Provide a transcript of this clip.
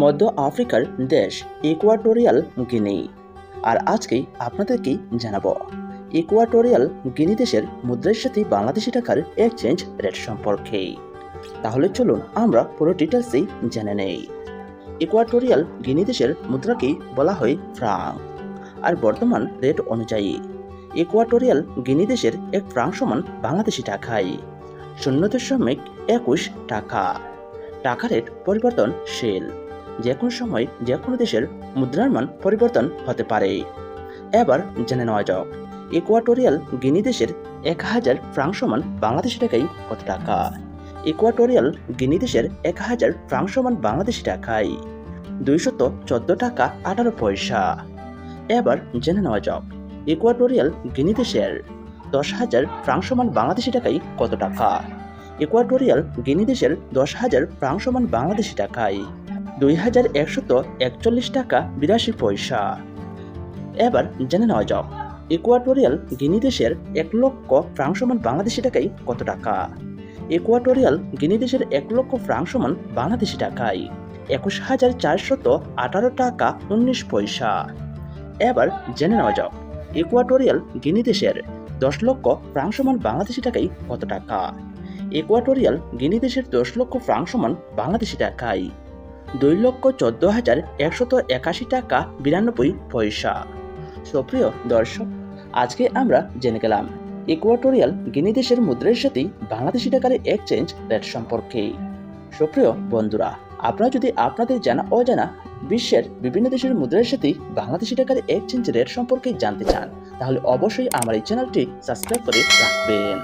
মধ্য আফ্রিকার দেশ ইকুয়াটোরিয়াল গিনি। আর আজকেই আপনাদেরকে জানাবো ইকুয়াটোরিয়াল গিনি দেশের মুদ্রার সাথে বাংলাদেশি টাকার এক্সচেঞ্জ রেট সম্পর্কে। তাহলে চলুন আমরা পুরো ডিটেলসই জেনে নেই। ইকুয়াটোরিয়াল গিনি দেশের মুদ্রাকেই বলা হয় ফ্রাং। আর বর্তমান রেট অনুযায়ী ইকুয়াটোরিয়াল গিনি দেশের এক ফ্রাং সমান বাংলাদেশি টাকায় 0.21 টাকা। টাকা রেট পরিবর্তনশীল, যে কোনো সময় যে কোনো দেশের মুদ্রার মান পরিবর্তন হতে পারে। এবার জেনে নেওয়া যাক ইকুয়াটোরিয়াল গিনি দেশের 1000 ফ্রাং সমান বাংলাদেশি টাকায় কত টাকা। ইকুয়াটোরিয়াল গিনি দেশের 1000 ফ্রাং সমান বাংলাদেশি টাকায় 214 টাকা 18 পয়সা। এবার জেনে নেওয়া যাক ইকুয়াটোরিয়াল গিনি দেশের 10,000 ফ্রাং সমান বাংলাদেশি টাকায় কত টাকা। ইকুয়াটোরিয়াল গিনি দেশের 10,000 ফ্রাং সমান বাংলাদেশি টাকায় 2141 টাকা 82 পয়সা। এবার জেনে নেওয়া যাক ইকুয়াটোরিয়াল গিনি দেশের 1 লক্ষ ফ্রাং সমান বাংলাদেশি টাকায় কত টাকা। ইকুয়াটোরিয়াল গিনি দেশের 1 লক্ষ ফ্রাং সমান বাংলাদেশি টাকায় 21,418 টাকা 19 পয়সা। এবার জেনে নেওয়া যাক ইকুয়াটোরিয়াল গিনি দেশের 10 লক্ষ ফ্রাং সমান বাংলাদেশি টাকায় কত টাকা। ইকুয়াটোরিয়াল গিনি দেশের 10 লক্ষ ফ্রাং সমান বাংলাদেশি টাকায় 2,14,181 টাকা 92 পয়সা। সুপ্রিয় দর্শক, আজকে আমরা জেনে গেলাম ইকুয়াটোরিয়াল গিনি দেশের মুদ্রার সাথে বাংলাদেশি টাকার এক্সচেঞ্জ রেট সম্পর্কে। সুপ্রিয় বন্ধুরা, আপনারা যদি আপনাদের জানা অজানা বিশ্বের বিভিন্ন দেশের মুদ্রার সাথে বাংলাদেশি টাকার এক্সচেঞ্জ রেট সম্পর্কে জানতে চান, তাহলে অবশ্যই আমার এই চ্যানেলটি সাবস্ক্রাইব করে রাখবেন।